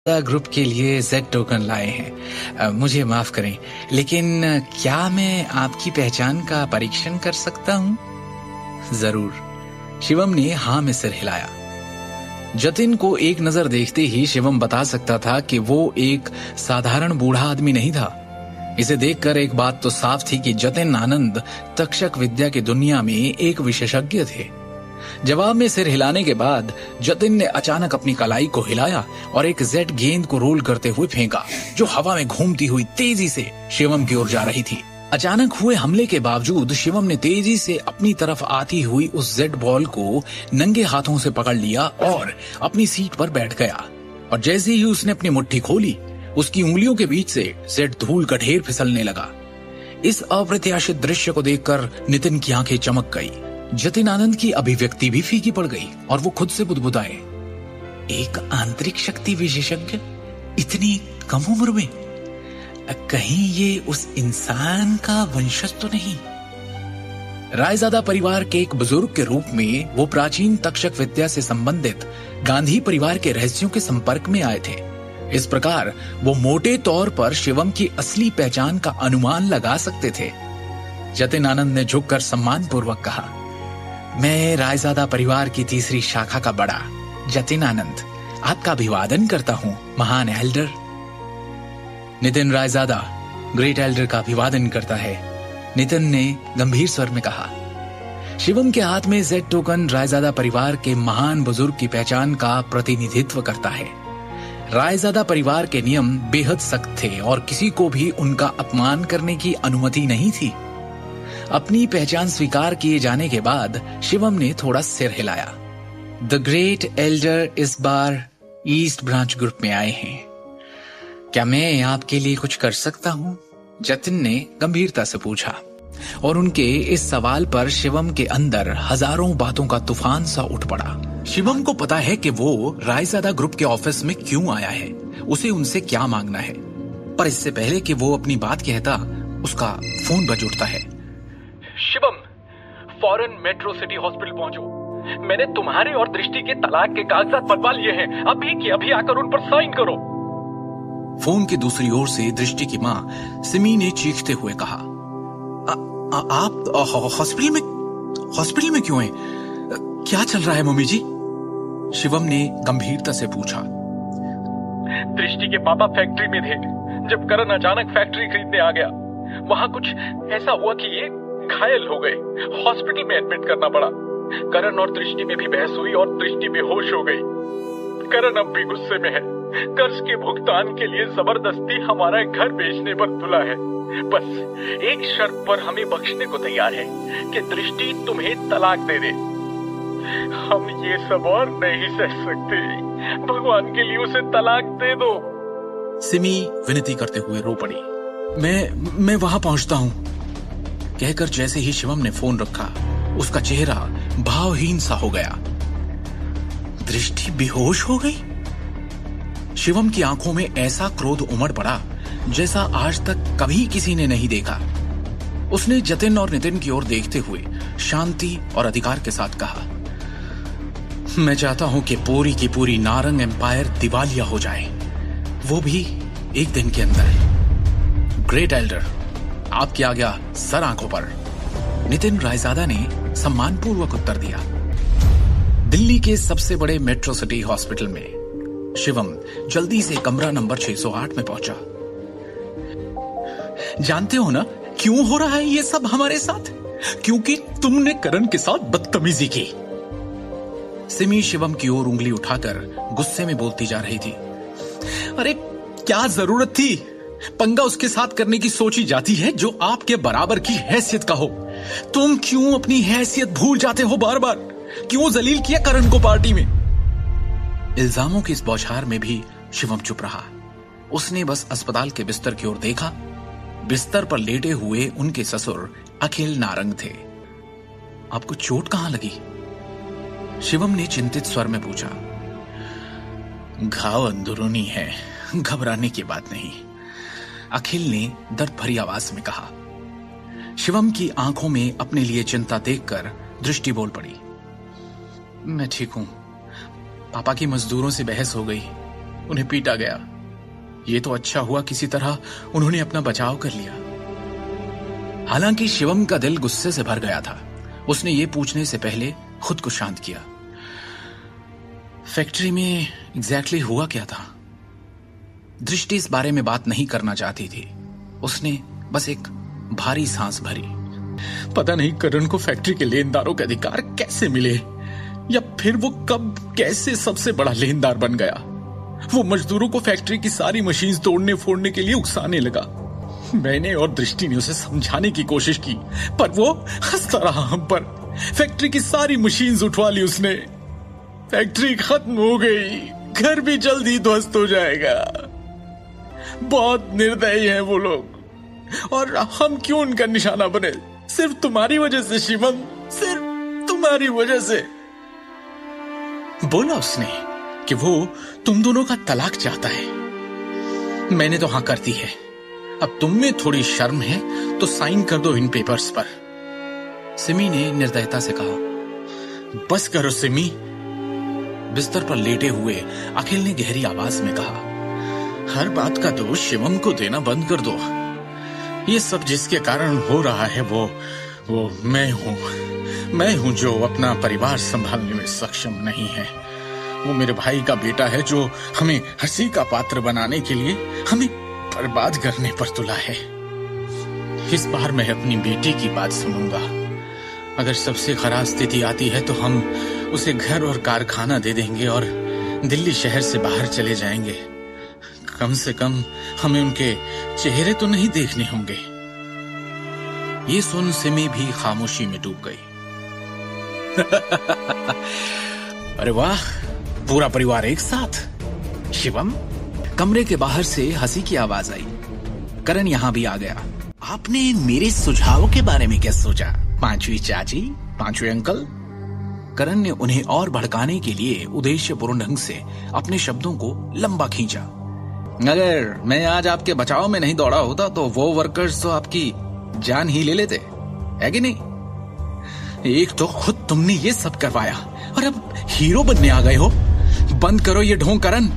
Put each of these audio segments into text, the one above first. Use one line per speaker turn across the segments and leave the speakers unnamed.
Group के लिए Z token लाए हैं। मुझे माफ करें, लेकिन क्या मैं आपकी पहचान का परीक्षण कर सकता हूं? जरूर। शिवम ने हाँ में सिर हिलाया। जतिन को एक नजर देखते ही शिवम बता सकता था कि वो एक साधारण बूढ़ा आदमी नहीं था। इसे देखकर एक बात तो साफ थी कि जतिन आनंद तक्षक विद्या की दुनिया में एक विशेषज्ञ थे। जवाब में सिर हिलाने के बाद जतिन ने अचानक अपनी कलाई को हिलाया और एक जेड गेंद को रोल करते हुए फेंका, जो हवा में घूमती हुई तेजी से शिवम की ओर जा रही थी। अचानक हुए हमले के बावजूद शिवम ने तेजी से अपनी तरफ आती हुई उस जेड बॉल को नंगे हाथों से पकड़ लिया और अपनी सीट पर बैठ गया। और जैसे ही उसने अपनी मुट्ठी खोली, उसकी उंगलियों के बीच से जेड धूल का ढेर फिसलने लगा। इस अप्रत्याशित दृश्य को देखकर नितिन की आंखें चमक गई। जतिन आनंद की अभिव्यक्ति भी फीकी पड़ गई और वो खुद से बुदबुदाए, एक आंतरिक शक्ति विशेषज्ञ इतनी कम उम्र में? कहीं ये उस इंसान का वंशज तो नहीं? रायजादा परिवार के एक बुजुर्ग के रूप में वो प्राचीन तक्षक विद्या से संबंधित गांधी परिवार के रहस्यों के संपर्क में आए थे। इस प्रकार वो मोटे तौर पर शिवम की असली पहचान का अनुमान लगा सकते थे। जतिन आनंद ने झुककर सम्मान पूर्वक कहा, मैं रायजादा परिवार की तीसरी शाखा का बड़ा जतिन आनंद आपका अभिवादन करता हूं, महान Elder. Nitin Raizada great Elder का अभिवादन करता है, नितिन ने गंभीर स्वर में कहा। शिवम के हाथ में जेड टोकन रायजादा परिवार के महान बुजुर्ग की पहचान का प्रतिनिधित्व करता है। रायजादा परिवार के नियम बेहद सख्त थे और किसी को भी उनका अपमान करने की अनुमति नहीं थी। अपनी पहचान स्वीकार किए जाने के बाद शिवम ने थोड़ा सिर हिलाया। द ग्रेट एल्डर इस बार ईस्ट ब्रांच ग्रुप में आए हैं। क्या मैं आपके लिए कुछ कर सकता हूं? जतिन ने गंभीरता से पूछा। और उनके इस सवाल पर शिवम के अंदर हजारों बातों का तूफान सा उठ पड़ा। शिवम को पता है कि वो रायजादा ग्रुप के ऑफिस में क्यों आया है, उसे उनसे क्या मांगना है। पर इससे पहले कि वो अपनी बात कहता, उसका फोन बज उठता है।
शिवम, फौरन मेट्रो सिटी हॉस्पिटल पहुंचो। मैंने तुम्हारे और दृष्टि के तलाक के कागजात बनवा लिए हैं। अभी के अभी आकर उन पर साइन करो।
फोन की दूसरी ओर से दृष्टि की मां सिमी ने चीखते हुए कहा, आप हॉस्पिटल में क्यों हैं? क्या चल रहा है मम्मी जी? शिवम ने गंभीरता से पूछा।
दृष्टि के पापा फैक्ट्री में थे जब करण अचानक फैक्ट्री खरीदने आ गया। वहां कुछ ऐसा हुआ कि ये घायल हो गए। हॉस्पिटल में एडमिट करना पड़ा। करण और दृष्टि में भी बहस हुई और दृष्टि बेहोश हो गई। करण अब भी गुस्से में है। कर्ज के भुगतान के लिए जबरदस्ती हमारा घर बेचने पर तुला है। बस एक शर्त पर हमें बख्शने को तैयार है कि दृष्टि तुम्हें तलाक दे दे। हम ये सब और नहीं सह सकते। भगवान के लिए उसे तलाक दे दो।
सिमी विनती करते हुए रो पड़ी। मैं वहां पहुंचता हूं, कहकर जैसे ही शिवम ने फोन रखा, उसका चेहरा भावहीन सा हो गया। दृष्टि बेहोश हो गई? शिवम की आंखों में ऐसा क्रोध उमड़ पड़ा जैसा आज तक कभी किसी ने नहीं देखा। उसने जतिन और नितिन की ओर देखते हुए शांति और अधिकार के साथ कहा, मैं चाहता हूं कि पूरी की पूरी नारंग एम्पायर दिवालिया हो जाए, वो भी एक दिन के अंदर। ग्रेट एल्डर, आपकी आज्ञा सर आंखों पर। नितिन रायजादा ने सम्मानपूर्वक उत्तर दिया। दिल्ली के सबसे बड़े मेट्रो सिटी हॉस्पिटल में शिवम जल्दी से कमरा नंबर 608 में पहुंचा। जानते हो ना क्यों हो रहा है ये सब हमारे साथ? क्योंकि तुमने करण के साथ बदतमीजी की। सिमी शिवम की ओर उंगली उठाकर गुस्से में बोलती जा रही थी। अरे क्या जरूरत थी? पंगा उसके साथ करने की सोची जाती है जो आपके बराबर की हैसियत का हो। तुम क्यों अपनी हैसियत भूल जाते हो बार बार? क्यों जलील किया करण को पार्टी में? इल्जामों की इस बौछार में भी शिवम चुप रहा। उसने बस अस्पताल के बिस्तर की ओर देखा। बिस्तर पर लेटे हुए उनके ससुर अखिल नारंग थे। आपको चोट कहां लगी? शिवम ने चिंतित स्वर में पूछा। घाव अंदरूनी है, घबराने की बात नहीं, अखिल ने दर्द भरी आवाज में कहा। शिवम की आंखों में अपने लिए चिंता देखकर दृष्टि बोल पड़ी। मैं ठीक हूं। पापा की मजदूरों से बहस हो गई, उन्हें पीटा गया। ये तो अच्छा हुआ किसी तरह उन्होंने अपना बचाव कर लिया। हालांकि शिवम का दिल गुस्से से भर गया था। उसने ये पूछने से पहले खुद को शांत किया, फैक्ट्री में एग्जैक्टली हुआ क्या था? दृष्टि इस बारे में बात नहीं करना चाहती थी। उसने बस एक भारी सांस भरी।
पता नहीं करण को फैक्ट्री के लेनदारों के अधिकार कैसे मिले, या फिर वो कब कैसे सबसे बड़ा लेनदार बन गया। वो मजदूरों को फैक्ट्री की सारी मशीन तोड़ने फोड़ने के लिए उकसाने लगा। मैंने और दृष्टि ने उसे समझाने की कोशिश की, पर वो हंसता रहा हम पर। फैक्ट्री की सारी मशीन उठवा ली उसने। फैक्ट्री खत्म हो गई, घर भी जल्दी ध्वस्त हो जाएगा। बहुत निर्दयी हैं वो लोग, और हम क्यों उनका निशाना बने? सिर्फ तुम्हारी वजह से शिवम, सिर्फ तुम्हारी वजह से।
बोला उसने कि वो तुम दोनों का तलाक चाहता है। मैंने तो हां कर दी है। अब तुम में थोड़ी शर्म है तो साइन कर दो इन पेपर्स पर। सिमी ने निर्दयता से कहा।
बस करो सिमी,
बिस्तर पर लेटे हुए अखिल ने गहरी आवाज में कहा।
हर बात का दोष शिवम को देना बंद कर दो। ये सब जिसके कारण हो रहा है वो मैं हूं जो अपना परिवार संभालने में सक्षम नहीं है। वो मेरे भाई का बेटा है जो हमें हंसी का पात्र बनाने के लिए हमें बर्बाद करने पर तुला है। इस बार मैं अपनी बेटी की बात सुनूंगा। अगर सबसे खराब स्थिति आती है तो हम उसे घर और कारखाना दे देंगे और दिल्ली शहर से बाहर चले जाएंगे। कम से कम हमें उनके चेहरे तो नहीं देखने होंगे।
ये सुन सिमी भी खामोशी में डूब गई।
अरे वाह, पूरा परिवार एक साथ। शिवम,
कमरे के बाहर से हंसी की आवाज आई। करण यहां भी आ गया।
आपने मेरे सुझाव के बारे में क्या सोचा? पांचवी चाची, पांचवे अंकल?
करण ने उन्हें और भड़काने के लिए उद्देश्यपूर्ण ढंग से अपने शब्दों को लंबा खींचा।
अगर मैं आज आपके बचाव में नहीं दौड़ा होता तो वो वर्कर्स तो आपकी जान ही ले लेते, है कि नहीं? एक तो खुद तुमने ये सब करवाया और अब हीरो बनने आ गए हो। बंद करो ये ढोंग करण।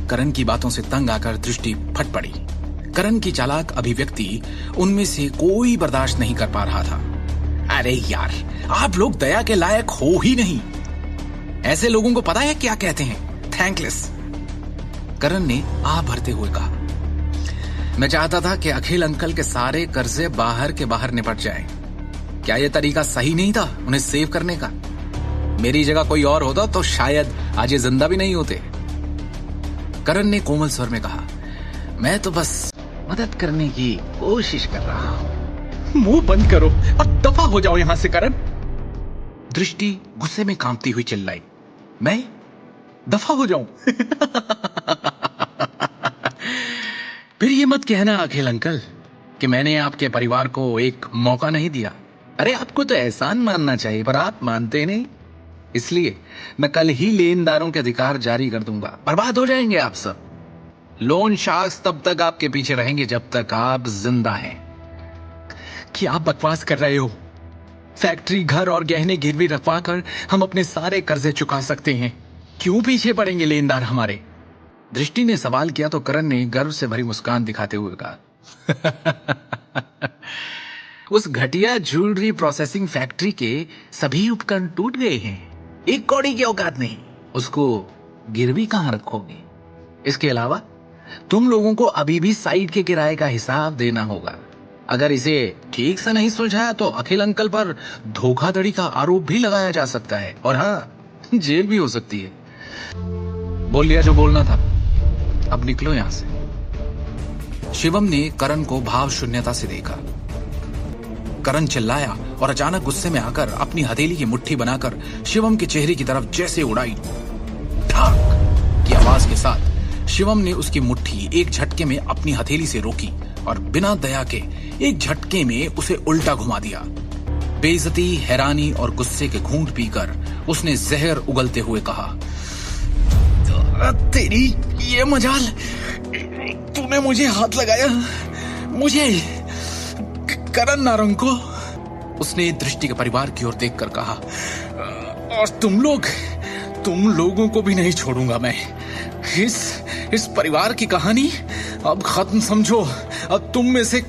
करण की बातों से तंग आकर दृष्टि फट पड़ी। करण की चालाक अभिव्यक्ति उनमें से कोई बर्दाश्त नहीं कर पा रहा था।
अरे यार, आप लोग दया के लायक हो ही नहीं। ऐसे लोगों को पता है क्या कहते हैं? थैंकलेस।
करण ने आह भरते हुए कहा।
मैं चाहता था कि अखिल अंकल के सारे कर्जे बाहर के बाहर निपट जाएं। क्या यह तरीका सही नहीं था उन्हें सेव करने का? मेरी जगह कोई और होता तो शायद आज ये जिंदा भी नहीं होते।
करण ने कोमल स्वर में कहा।
मैं तो बस मदद करने की कोशिश कर रहा हूं। मुंह बंद करो और दफा हो जाओ यहां से करण।
दृष्टि गुस्से में कांपती हुई चिल्लाई।
मैं दफा हो जाऊं? फिर ये मत कहना अखिल अंकल कि मैंने आपके परिवार को एक मौका नहीं दिया। अरे आपको तो एहसान मानना चाहिए, पर आप मानते नहीं। इसलिए मैं कल ही लेनदारों के अधिकार जारी कर दूंगा। बर्बाद हो जाएंगे आप सब। लोन शार्क्स तब तक आपके पीछे रहेंगे जब तक आप जिंदा हैं। क्या आप बकवास कर रहे हो? फैक्ट्री, घर और गहने गिरवी रखवा कर हम अपने सारे कर्जे चुका सकते हैं। क्यों पीछे पड़ेंगे लेनदार हमारे?
दृष्टि ने सवाल किया तो करण ने गर्व से भरी मुस्कान दिखाते हुए कहा।
उस घटिया ज्वेलरी प्रोसेसिंग फैक्ट्री के सभी उपकरण टूट गए हैं। एक कौड़ी की औकात नहीं। उसको गिरवी कहां रखोगे? इसके अलावा तुम लोगों को अभी भी साइट के किराए का हिसाब देना होगा। अगर इसे ठीक से नहीं सुलझाया तो अखिल अंकल पर धोखाधड़ी का आरोप भी लगाया जा सकता है, और हाँ, जेल भी हो सकती है। बोल लिया जो बोलना था, अब निकलो यहां से।
शिवम ने करण को भाव शून्यता से देखा। करण चिल्लाया और अचानक गुस्से में आकर अपनी हथेली की मुट्ठी बनाकर शिवम के चेहरे की तरफ जैसे उड़ाई। ठाक की आवाज के साथ शिवम ने उसकी मुट्ठी एक झटके में अपनी हथेली से रोकी और बिना दया के एक झटके में उसे उल्टा घुमा दिया। बेइज्जती, हैरानी और गुस्से के घूंट पीकर उसने जहर उगलते हुए कहा,
तेरी ये मजाल, तूने मुझे हाथ लगाया, मुझे, करण नारंग को।
उसने दृष्टि के परिवार की ओर देखकर कहा,
और तुम लोगों को भी नहीं छोड़ूंगा मैं।
इस परिवार की कहानी अब खत्म समझो। अब तुम में से